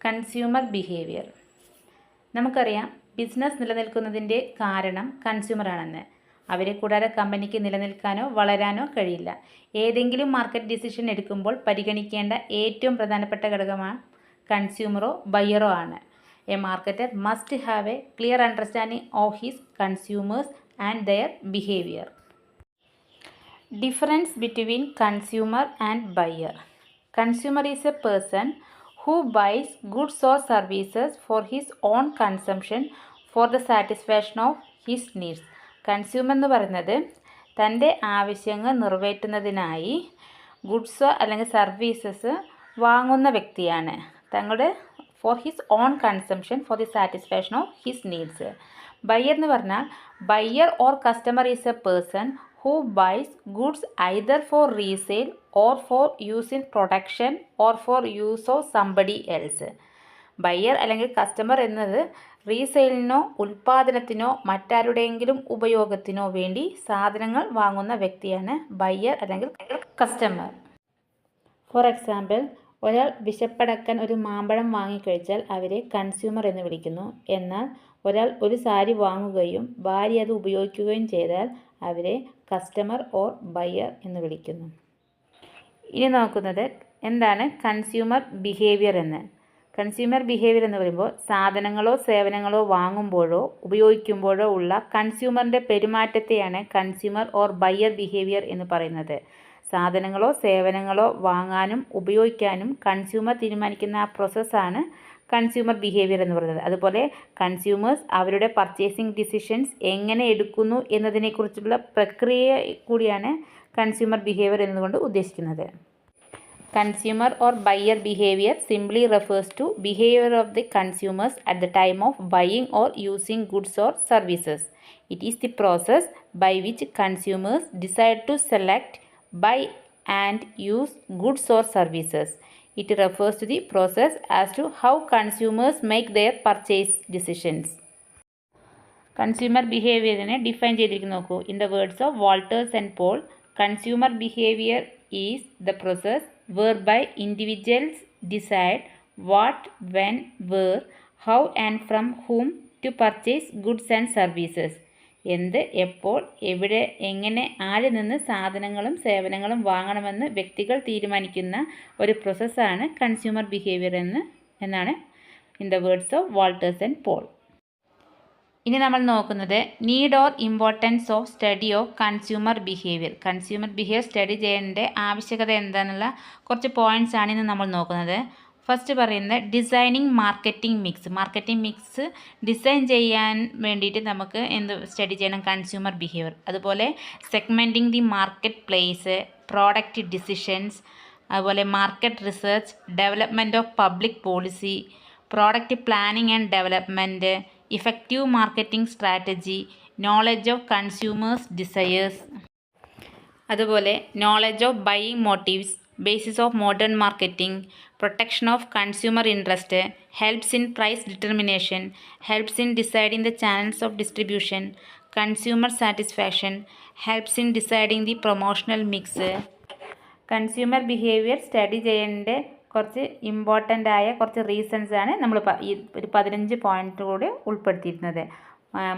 Consumer behaviour. നമുക്കറിയാം business നിലനിൽക്കുന്നതിൻ്റെ കാരണം കൺസ്യൂമറാണെന്ന്. അവരെ കൂടാതെ കമ്പനിക്ക് നിലനിൽക്കാനോ വളരാനോ കഴിയില്ല. ഏതെങ്കിലും മാർക്കറ്റ് ഡിസിഷൻ എടുക്കുമ്പോൾ പരിഗണിക്കേണ്ട ഏറ്റവും പ്രധാനപ്പെട്ട ഘടകമാണ് കൺസ്യൂമറോ ബയ്യറോ ആണ്. A marketer must have A clear understanding of his consumers and their behaviour. Difference between consumer and buyer. Consumer is a person who buys goods or services for his own consumption for the satisfaction of his needs. Consumer എന്ന് പറയുന്നത് തൻ്റെ ആവശ്യങ്ങൾ നിറവേറ്റുന്നതിനായി goods അല്ലെങ്കിൽ services വാങ്ങുന്ന വ്യക്തിയാണ്. തങ്ങളുടെ for his own consumption for the satisfaction of his needs. Buyer എന്ന് പറഞ്ഞാൽ buyer or customer is A person who buys goods either for resale or for use in production or for use of somebody else. Buyer അല്ലെങ്കിൽ customer എന്നത് റീസെയിലിനോ ഉൽപ്പാദനത്തിനോ മറ്റാരുടെയെങ്കിലും ഉപയോഗത്തിനോ വേണ്ടി സാധനങ്ങൾ വാങ്ങുന്ന വ്യക്തിയാണ് buyer അല്ലെങ്കിൽ customer. For example, ഒരാൾ വിശപ്പടക്കാൻ ഒരു മാമ്പഴം വാങ്ങിക്കഴിച്ചാൽ അവരെ കൺസ്യൂമർ എന്ന് വിളിക്കുന്നു. എന്നാൽ ഒരാൾ ഒരു സാരി വാങ്ങുകയും ഭാര്യ അത് ഉപയോഗിക്കുകയും ചെയ്താൽ അവരെ കസ്റ്റമർ ഓർ ബയ്യർ എന്ന് വിളിക്കുന്നു. ഇനി നോക്കുന്നത് എന്താണ് കൺസ്യൂമർ ബിഹേവിയർ എന്ന്. കൺസ്യൂമർ ബിഹേവിയർ എന്ന് പറയുമ്പോൾ സാധനങ്ങളോ സേവനങ്ങളോ വാങ്ങുമ്പോഴോ ഉപയോഗിക്കുമ്പോഴോ ഉള്ള കൺസ്യൂമറിൻ്റെ പെരുമാറ്റത്തെയാണ് കൺസ്യൂമർ ഓർ ബയ്യർ ബിഹേവിയർ എന്ന് പറയുന്നത്. സാധനങ്ങളോ സേവനങ്ങളോ വാങ്ങാനും ഉപയോഗിക്കാനും കൺസ്യൂമർ തീരുമാനിക്കുന്ന ആ പ്രോസസ്സാണ് കൺസ്യൂമർ ബിഹേവിയർ എന്ന് പറയുന്നത്. അതുപോലെ കൺസ്യൂമേഴ്സ് അവരുടെ പർച്ചേസിംഗ് ഡിസിഷൻസ് എങ്ങനെ എടുക്കുന്നു എന്നതിനെക്കുറിച്ചുള്ള പ്രക്രിയ കൂടിയാണ് കൺസ്യൂമർ ബിഹേവിയർ എന്നതുകൊണ്ട് ഉദ്ദേശിക്കുന്നത്. Consumer or buyer behaviour simply refers to behaviour of the consumers at the time of buying or using goods or services. It is the process by which consumers decide to select, buy and use goods or services. It refers to the process as to how consumers make their purchase decisions. Consumer behavior ne define ചെയ്തിരിക്കുന്നു നോക്കൂ. In the words of Walters and Paul, consumer behavior is the process whereby individuals decide what, when, where, how and from whom to purchase goods and services. എന്ത്, എപ്പോൾ, എവിടെ, എങ്ങനെ, ആരിൽ നിന്ന് സാധനങ്ങളും സേവനങ്ങളും വാങ്ങണമെന്ന് വ്യക്തികൾ തീരുമാനിക്കുന്ന ഒരു പ്രോസസ്സാണ് കൺസ്യൂമർ ബിഹേവിയർ എന്നാണ് in the words of Walters and Paul. ഇനി നമ്മൾ നോക്കുന്നത് need or importance of study of consumer behaviour. Consumer behaviour study ചെയ്യേണ്ട ആവശ്യകത എന്താണെന്നുള്ള കുറച്ച് പോയിൻറ്റ്സ് ആണ് ഇന്ന് നമ്മൾ നോക്കുന്നത്. ഫസ്റ്റ് പറയുന്നത് designing marketing mix. Marketing mix design ചെയ്യാൻ വേണ്ടിയിട്ട് നമുക്ക് സ്റ്റഡി ചെയ്യണം കൺസ്യൂമർ ബിഹേവിയർ. അതുപോലെ segmenting the market place, product decisions, അതുപോലെ market research, development of public policy, product planning and development, effective marketing strategy, knowledge of consumers desires, അതുപോലെ knowledge of buying motives, basis of modern marketing, protection of consumer interest, helps in price determination, helps in deciding the channels of distribution, consumer satisfaction, helps in deciding the promotional mix. Consumer behaviour study ചെയ്യേണ്ട കുറച്ച് important ആയ കുറച്ച് reasons ആണ് നമ്മൾ ഒരു 15 പോയിൻറ്റിലൂടെ ഉൾപ്പെടുത്തിയിരുന്നത്.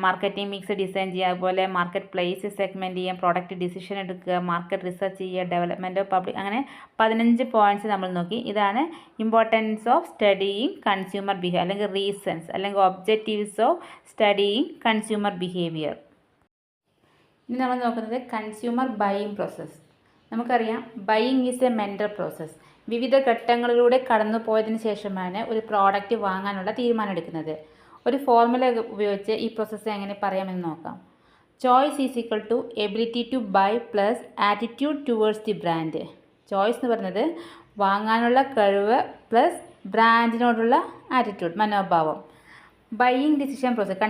Marketing mix design ചെയ്യുക, അതുപോലെ market place segment ചെയ്യുക, പ്രോഡക്റ്റ് ഡിസിഷൻ എടുക്കുക, മാർക്കറ്റ് റിസർച്ച് ചെയ്യുക, ഡെവലപ്മെൻറ്റ് ഓഫ് പബ്ലിക്, അങ്ങനെ 15 പോയിൻറ്റ്സ് നമ്മൾ നോക്കി. ഇതാണ് importance of studying consumer behaviour അല്ലെങ്കിൽ റീസൺസ് അല്ലെങ്കിൽ objectives of studying consumer behaviour. ഇനി നമ്മൾ നോക്കുന്നത് കൺസ്യൂമർ ബൈയിങ് പ്രോസസ്സ്. നമുക്കറിയാം buying is A mental process. വിവിധ ഘട്ടങ്ങളിലൂടെ കടന്നു പോയതിന് ശേഷമാണ് ഒരു പ്രോഡക്റ്റ് വാങ്ങാനുള്ള തീരുമാനം എടുക്കുന്നത്. ഒരു ഫോർമുല ഉപയോഗിച്ച് ഈ പ്രോസസ്സ് എങ്ങനെ പറയാമെന്ന് നോക്കാം. Choice is equal to ability to buy plus attitude towards the brand. Choice എന്ന് പറയുന്നത് വാങ്ങാനുള്ള കഴിവ് പ്ലസ് ബ്രാൻഡിനോടുള്ള ആറ്റിറ്റ്യൂഡ്, മനോഭാവം. Buying decision process,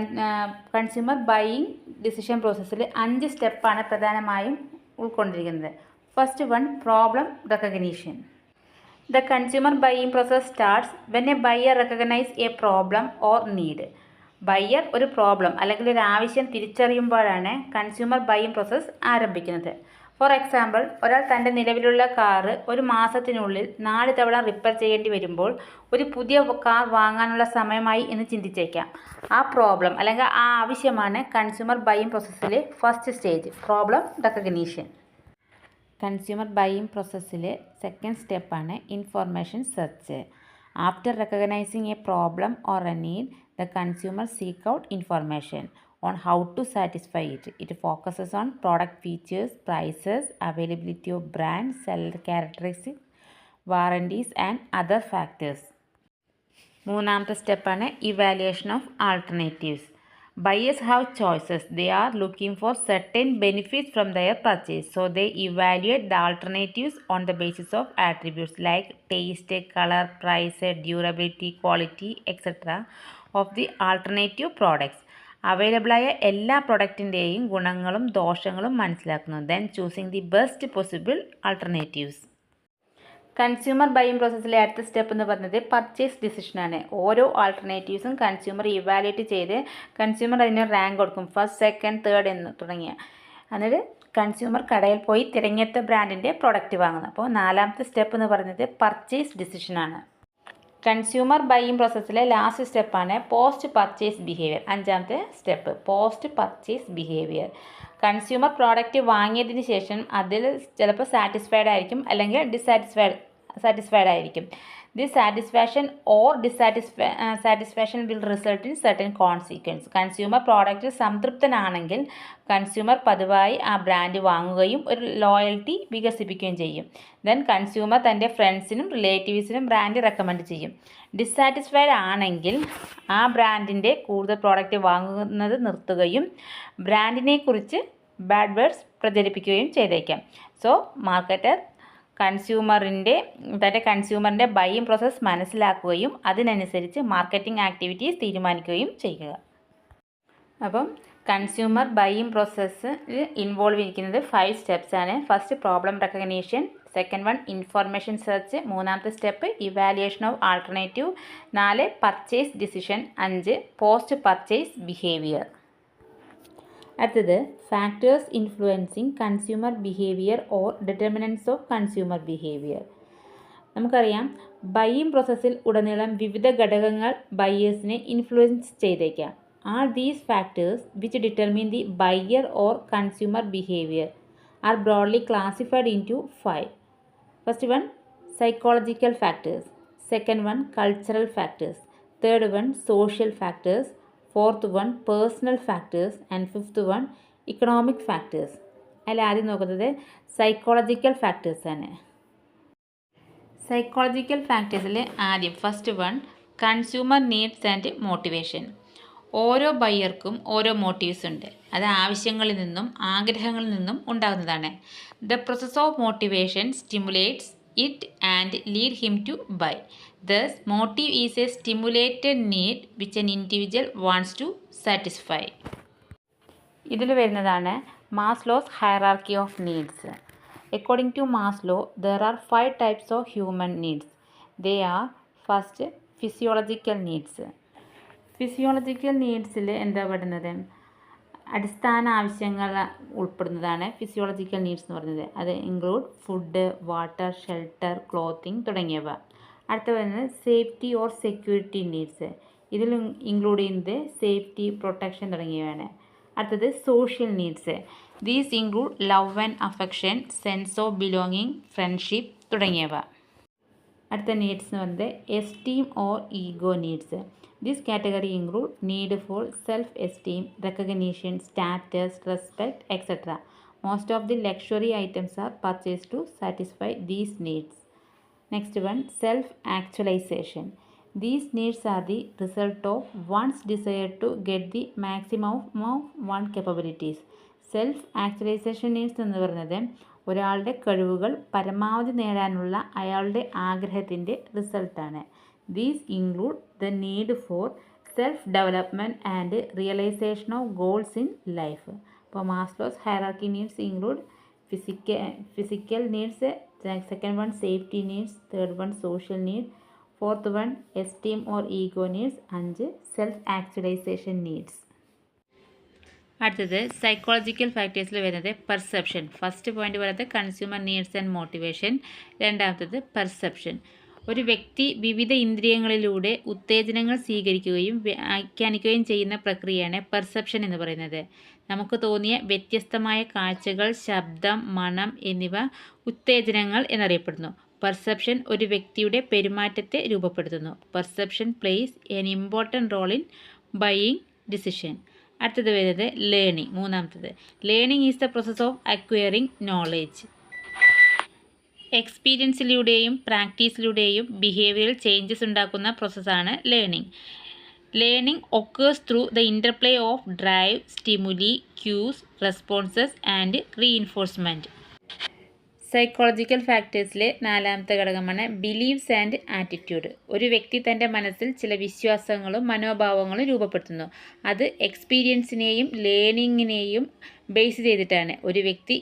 consumer buying decision പ്രോസസ്സിൽ 5 സ്റ്റെപ്പാണ് പ്രധാനമായും ഉൾക്കൊണ്ടിരിക്കുന്നത്. First one, problem recognition. The consumer buying process starts when a buyer recognizes a problem or need. Buyer ഒരു പ്രോബ്ലം അല്ലെങ്കിൽ ഒരു ആവശ്യം തിരിച്ചറിയുമ്പോഴാണ് കൺസ്യൂമർ ബൈയിങ് പ്രോസസ്സ് ആരംഭിക്കുന്നത്. ഫോർ എക്സാമ്പിൾ, ഒരാൾ തൻ്റെ നിലവിലുള്ള കാറ് ഒരു മാസത്തിനുള്ളിൽ 4 തവണ റിപ്പയർ ചെയ്യേണ്ടി വരുമ്പോൾ ഒരു പുതിയ കാർ വാങ്ങാനുള്ള സമയമായി എന്ന് ചിന്തിച്ചേക്കാം. ആ പ്രോബ്ലം അല്ലെങ്കിൽ ആ ആവശ്യമാണ് കൺസ്യൂമർ ബൈയിങ് പ്രോസസ്സിലെ first stage, problem recognition. Consumer buying പ്രോസസ്സിലെ സെക്കൻഡ് സ്റ്റെപ്പാണ് information search. After recognising a problem or a need, the consumer seek out information on how to satisfy it. It focuses on product features, prices, availability of brand, seller characteristics, warranties and other factors. മൂന്നാമത്തെ സ്റ്റെപ്പാണ് evaluation of alternatives. Buyers have choices. They are looking for certain benefits from their purchase. So they evaluate the alternatives on the basis of attributes like taste, color, price, durability, quality, etc. of the alternative products. അവൈലബിളായ എല്ലാ പ്രൊഡക്റ്റിൻ്റെയും ഗുണങ്ങളും ദോഷങ്ങളും മനസ്സിലാക്കുന്നു. Then choosing the best possible alternatives. Consumer buying പ്രോസസ്സിലെ അടുത്ത step എന്ന് പറയുന്നത് പർച്ചേസ് ഡിസിഷനാണ്. ഓരോ ആൾട്ടർനേറ്റീവ്സും കൺസ്യൂമർ ഇവാലുവേറ്റ് ചെയ്ത് കൺസ്യൂമർ അതിന് റാങ്ക് കൊടുക്കും, ഫസ്റ്റ്, സെക്കൻഡ്, തേർഡ് എന്ന് തുടങ്ങിയ. എന്നിട്ട് കൺസ്യൂമർ കടയിൽ പോയി തിരഞ്ഞെടുത്ത ബ്രാൻഡിൻ്റെ പ്രൊഡക്റ്റ് വാങ്ങുന്നു. അപ്പോൾ നാലാമത്തെ സ്റ്റെപ്പ് എന്ന് പറയുന്നത് പർച്ചേസ് ഡിസിഷനാണ്. കൺസ്യൂമർ ബൈയിങ് പ്രോസസ്സിലെ ലാസ്റ്റ് സ്റ്റെപ്പാണ് പോസ്റ്റ് പർച്ചേസ് ബിഹേവിയർ. അഞ്ചാമത്തെ step post purchase behaviour. Consumer product വാങ്ങിയതിന് ശേഷം അതിൽ ചിലപ്പോൾ സാറ്റിസ്ഫൈഡ് ആയിരിക്കും അല്ലെങ്കിൽ സാറ്റിസ്ഫൈഡ് ആയിരിക്കും. This satisfaction or satisfaction will result in certain consequence. Consumer product സംതൃപ്തനാണെങ്കിൽ കൺസ്യൂമർ പതിവായി ആ ബ്രാൻഡ് വാങ്ങുകയും ഒരു ലോയൽറ്റി വികസിപ്പിക്കുകയും ചെയ്യും. ദെൻ കൺസ്യൂമർ തൻ്റെ ഫ്രണ്ട്സിനും റിലേറ്റീവ്സിനും ബ്രാൻഡ് റെക്കമെൻഡ് ചെയ്യും. ഡിസാറ്റിസ്ഫൈഡ് ആണെങ്കിൽ ആ ബ്രാൻഡിൻ്റെ കൂടുതൽ പ്രോഡക്റ്റ് വാങ്ങുന്നത് നിർത്തുകയും ബ്രാൻഡിനെക്കുറിച്ച് ബാഡ് വേർഡ്സ് പ്രചരിപ്പിക്കുകയും ചെയ്തേക്കാം. സോ മാർക്കറ്റർ തൻ്റെ കൺസ്യൂമറിൻ്റെ ബൈയിങ് പ്രോസസ്സ് മനസ്സിലാക്കുകയും അതിനനുസരിച്ച് മാർക്കറ്റിംഗ് ആക്ടിവിറ്റീസ് തീരുമാനിക്കുകയും ചെയ്യുക. അപ്പം കൺസ്യൂമർ ബൈയിങ് പ്രോസസ്സിൽ ഇൻവോൾവ് ഇരിക്കുന്നത് 5 സ്റ്റെപ്സാണ്. First problem recognition, second one information search, മൂന്നാമത്തെ step evaluation of alternative, 4 purchase decision, 5 post purchase behaviour. അടുത്തത് factors influencing consumer behaviour or determinants of consumer behaviour. നമുക്കറിയാം, ബൈയിങ് പ്രോസസ്സിൽ ഉടനീളം വിവിധ ഘടകങ്ങൾ ബയേഴ്സിനെ ഇൻഫ്ലുവൻസ് ചെയ്തേക്കാം. Are these factors which determine the buyer or consumer behaviour are broadly classified in to 5. First one psychological factors, second one cultural factors, third one social factors, fourth one personal factors and fifth one economic factors. അതിൽ ആദ്യം നോക്കുന്നത് psychological factors ആണ്. Psychological ഫാക്ടേഴ്സിൽ ആദ്യം first one consumer needs and motivation. ഓരോ ബയ്യർക്കും ഓരോ motifs ഉണ്ട്. അത് ആവശ്യങ്ങളിൽ നിന്നും ആഗ്രഹങ്ങളിൽ നിന്നും ഉണ്ടാകുന്നതാണ്. The process of motivation stimulates it and lead him to buy. Thus, motive is a stimulated need which an individual wants to satisfy. ഇതിൽ വരുന്നതാണ് Maslow's hierarchy of needs. According to Maslow, there are 5 types of human needs. They are first physiological needs. Physiological നീഡ്സിൽ എന്താ പെടുന്നത്? അടിസ്ഥാന ആവശ്യങ്ങൾ ഉൾപ്പെടുന്നതാണ് physiological needs എന്ന് പറയുന്നത്. അത് include food, water, shelter, clothing തുടങ്ങിയവ. അടുത്ത വരുന്നത് സേഫ്റ്റി ഓർ സെക്യൂരിറ്റി നീഡ്സ്. ഇതിൽ ഇൻക്ലൂഡ് ചെയ്യുന്നത് സേഫ്റ്റി, പ്രൊട്ടക്ഷൻ തുടങ്ങിയവയാണ്. അടുത്തത് social needs. These include love and affection, sense of belonging, friendship തുടങ്ങിയവ. അടുത്ത നീഡ്സ് എന്ന് പറയുന്നത് esteem or ego needs. This category include need for self-esteem, recognition, status, respect, etc. Most of the luxury items are purchased to satisfy these needs. Next one, self-actualization. These needs are the result of one's desire to get the maximum of one's capabilities. Self-actualization needs എന്ന് പറയുന്നത് ഒരാളുടെ കഴിവുകൾ പരമാവധി നേടാനുള്ള അയാളുടെ ആഗ്രഹത്തിൻ്റെ റിസൾട്ടാണ്. These include the need for self-development and realization of goals in life. അപ്പോൾ Maslow's hierarchy needs include physical needs, second one safety needs, third one social needs, fourth one esteem or ego needs, and self-actualization needs. അടുത്തത് psychological ഫാക്ടേഴ്സിൽ വരുന്നത് perception. First point പറയുന്നത് consumer needs and motivation. രണ്ടാമത്തത് perception. ഒരു വ്യക്തി വിവിധ ഇന്ദ്രിയങ്ങളിലൂടെ ഉത്തേജനങ്ങൾ സ്വീകരിക്കുകയും വ്യാഖ്യാനിക്കുകയും ചെയ്യുന്ന പ്രക്രിയയാണ് പെർസെപ്ഷൻ എന്ന് പറയുന്നത്. നമുക്ക് തോന്നിയ വ്യത്യസ്തമായ കാഴ്ചകൾ, ശബ്ദം, മണം എന്നിവ ഉത്തേജനങ്ങൾ എന്നറിയപ്പെടുന്നു. പെർസെപ്ഷൻ ഒരു വ്യക്തിയുടെ പെരുമാറ്റത്തെ രൂപപ്പെടുത്തുന്നു. Perception plays an important role in buying decision. അടുത്തത് വരുന്നത് ലേണിംഗ്. മൂന്നാമത്തത് learning is the process of acquiring knowledge. എക്സ്പീരിയൻസിലൂടെയും പ്രാക്ടീസിലൂടെയും ബിഹേവിയറൽ ചേഞ്ചസ് ഉണ്ടാക്കുന്ന പ്രോസസ്സാണ് learning. Learning occurs through the interplay of drive, stimuli, cues, responses and reinforcement. Psychological ഫാക്ടേഴ്സിലെ നാലാമത്തെ ഘടകമാണ് ബിലീവ്സ് ആൻഡ് ആറ്റിറ്റ്യൂഡ്. ഒരു വ്യക്തി തൻ്റെ മനസ്സിൽ ചില വിശ്വാസങ്ങളും മനോഭാവങ്ങളും രൂപപ്പെടുത്തുന്നു. അത് എക്സ്പീരിയൻസിനെയും ലേണിങ്ങിനെയും ബേസ് ചെയ്തിട്ടാണ്. ഒരു വ്യക്തി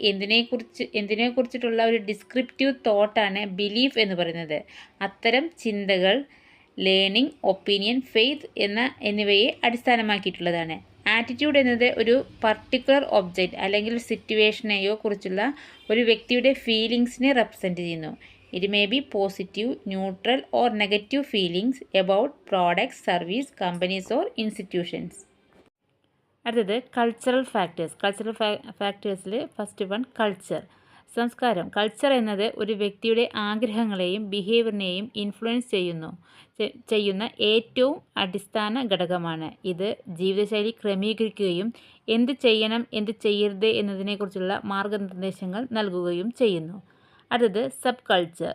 എന്തിനെക്കുറിച്ചിട്ടുള്ള ഒരു ഡിസ്ക്രിപ്റ്റീവ് തോട്ടാണ് ബിലീഫ് എന്ന് പറയുന്നത്. അത്തരം ചിന്തകൾ ലേണിംഗ്, ഒപ്പീനിയൻ, ഫെയ്ത്ത് എന്നിവയെ അടിസ്ഥാനമാക്കിയിട്ടുള്ളതാണ്. ആറ്റിറ്റ്യൂഡ് എന്നത് ഒരു പർട്ടിക്കുലർ ഒബ്ജക്റ്റ് അല്ലെങ്കിൽ സിറ്റുവേഷനെയോ കുറിച്ചുള്ള ഒരു വ്യക്തിയുടെ ഫീലിങ്സിനെ റെപ്രസെൻ്റ് ചെയ്യുന്നു. It may be positive, neutral or negative feelings about products, service, companies or institutions. അടുത്തത് കൾച്ചറൽ ഫാക്ടേഴ്സ്. കൾച്ചറൽ ഫാക്ടേഴ്സിൽ ഫസ്റ്റ് വൺ കൾച്ചർ. സംസ്കാരം. കൾച്ചർ എന്നത് ഒരു വ്യക്തിയുടെ ആഗ്രഹങ്ങളെയും ബിഹേവിയറിനെയും ഇൻഫ്ലുവൻസ് ചെയ്യുന്ന ഏറ്റവും അടിസ്ഥാന ഘടകമാണ്. ഇത് ജീവിതശൈലി ക്രമീകരിക്കുകയും എന്ത് ചെയ്യണം എന്ത് ചെയ്യരുത് എന്നതിനെക്കുറിച്ചുള്ള മാർഗനിർദ്ദേശങ്ങൾ നൽകുകയും ചെയ്യുന്നു. അടുത്തത് sub culture.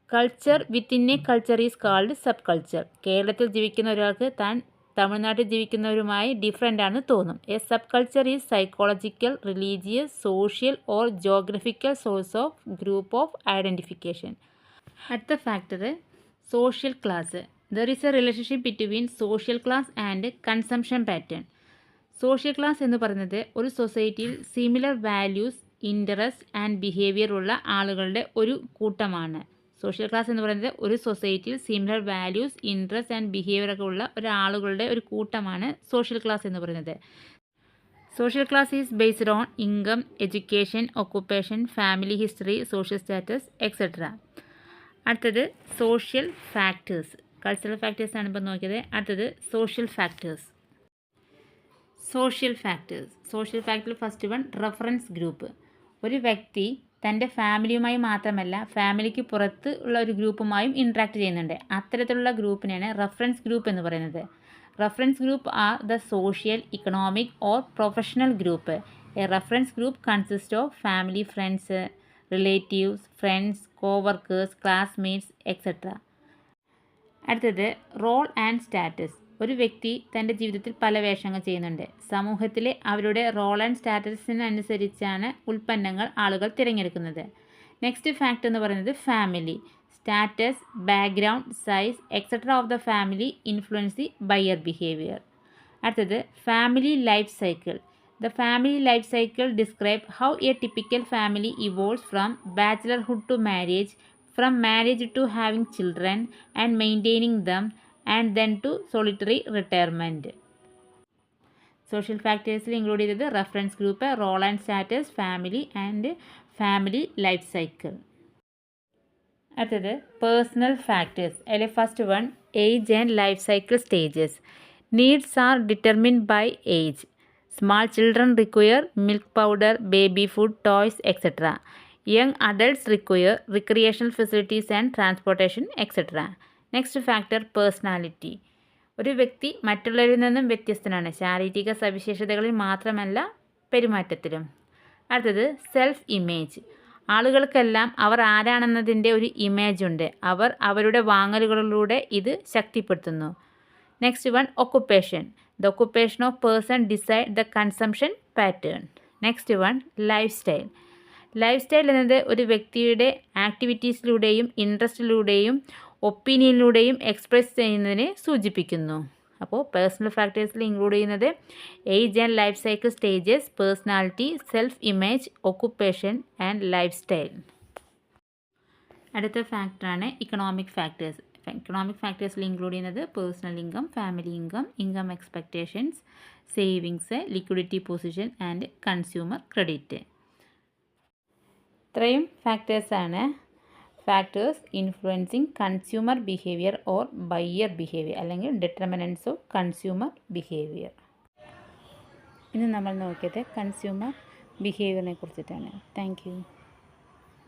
Culture within a culture is called sub culture. കേരളത്തിൽ ജീവിക്കുന്ന ഒരാൾക്ക് താൻ തമിഴ്നാട്ടിൽ ജീവിക്കുന്നവരുമായി ഡിഫറൻ്റ് ആണെന്ന് തോന്നും. A sub culture is psychological, religious, social or geographical source of group of identification. അടുത്ത factor social class. There is a relationship between social class and consumption pattern. Social class എന്ന് പറയുന്നത് ഒരു സൊസൈറ്റിയിൽ similar values, interest and behaviour ഉള്ള ആളുകളുടെ ഒരു കൂട്ടമാണ്. Social class എന്ന് പറയുന്നത് ഒരു സൊസൈറ്റിയിൽ similar values, interest and behaviour ഒക്കെ ഉള്ള ഒരാളുകളുടെ ഒരു കൂട്ടമാണ് സോഷ്യൽ ക്ലാസ് എന്ന് പറയുന്നത്. Social class is based on income, education, occupation, family history, social status etcetera. അടുത്തത് സോഷ്യൽ ഫാക്ടേഴ്സ്. കൾച്ചറൽ ഫാക്ടേഴ്സാണ് ഇപ്പോൾ നോക്കിയത്. അടുത്തത് social factors. Social factor first one reference group. ഒരു വ്യക്തി തൻ്റെ ഫാമിലിയുമായി മാത്രമല്ല ഫാമിലിക്ക് പുറത്ത് ഉള്ള ഒരു ഗ്രൂപ്പുമായും ഇൻട്രാക്ട് ചെയ്യുന്നുണ്ട്. അത്തരത്തിലുള്ള ഗ്രൂപ്പിനെയാണ് റെഫറൻസ് ഗ്രൂപ്പ് എന്ന് പറയുന്നത്. Reference group are the social, economic or professional group. A reference group consist of family, friends, relatives, friends, coworkers, classmates etcetera. അടുത്തത് റോൾ ആൻഡ് സ്റ്റാറ്റസ്. ഒരു വ്യക്തി തൻ്റെ ജീവിതത്തിൽ പല വേഷങ്ങൾ ചെയ്യുന്നുണ്ട്. സമൂഹത്തിലെ അവരുടെ റോൾ ആൻഡ് സ്റ്റാറ്റസിനനുസരിച്ചാണ് ഉൽപ്പന്നങ്ങൾ ആളുകൾ തിരഞ്ഞെടുക്കുന്നത്. നെക്സ്റ്റ് ഫാക്ട് എന്ന് പറയുന്നത് family. Status, background, size etcetera of the family influence the buyer behaviour. അടുത്തത് family life cycle. The family life cycle describe how a typical family evolves from bachelorhood to marriage, from marriage to having children and maintaining them, and then to solitary retirement. Social ഫാക്ടേഴ്സിൽ include ചെയ്തത് reference group, role and status, family and family life cycle. അടുത്തത് personal factors. അതിൽ first one age and life cycle stages. Needs are determined by age. Small children require milk powder, baby food, toys etcetera. Young adults require recreational facilities and transportation etcetera. Next factor personality. ഒരു വ്യക്തി മറ്റുള്ളവരിൽ നിന്നും വ്യത്യസ്തനാണ്. ശാരീരിക സവിശേഷതകളിൽ മാത്രമല്ല പെരുമാറ്റത്തിലും. അടുത്തത് self image. ആളുകൾക്കെല്ലാം അവർ ആരാണെന്നതിൻ്റെ ഒരു image ഉണ്ട്. അവർ അവരുടെ വാങ്ങലുകളിലൂടെ ഇത് ശക്തിപ്പെടുത്തുന്നു. Next one occupation. The occupation of person decide the consumption pattern. Next one life style. Life style എന്നത് ഒരു വ്യക്തിയുടെ ആക്ടിവിറ്റീസിലൂടെയും ഇൻട്രസ്റ്റിലൂടെയും ഒപ്പീനിയനിലൂടെയും എക്സ്പ്രസ് ചെയ്യുന്നതിനെ സൂചിപ്പിക്കുന്നു. അപ്പോൾ പേഴ്സണൽ ഫാക്ടേഴ്സിൽ ഇൻക്ലൂഡ് ചെയ്യുന്നത് age and life cycle stages, personality, self image, occupation and life style. അടുത്ത ഫാക്ടറാണ് ഇക്കണോമിക് ഫാക്ടേഴ്സ്. എക്കണോമിക് ഫാക്ടേഴ്സിൽ ഇൻക്ലൂഡ് ചെയ്യുന്നത് personal income, family income, income expectations, savings, liquidity position and consumer credit. ഇത്രയും ഫാക്ടേഴ്സാണ് factors influencing consumer behaviour or buyer behaviour അല്ലെങ്കിൽ determinants of consumer behaviour. ഇന്ന് നമ്മൾ നോക്കിയത് കൺസ്യൂമർ ബിഹേവിയറിനെ കുറിച്ചിട്ടാണ്. Thank you.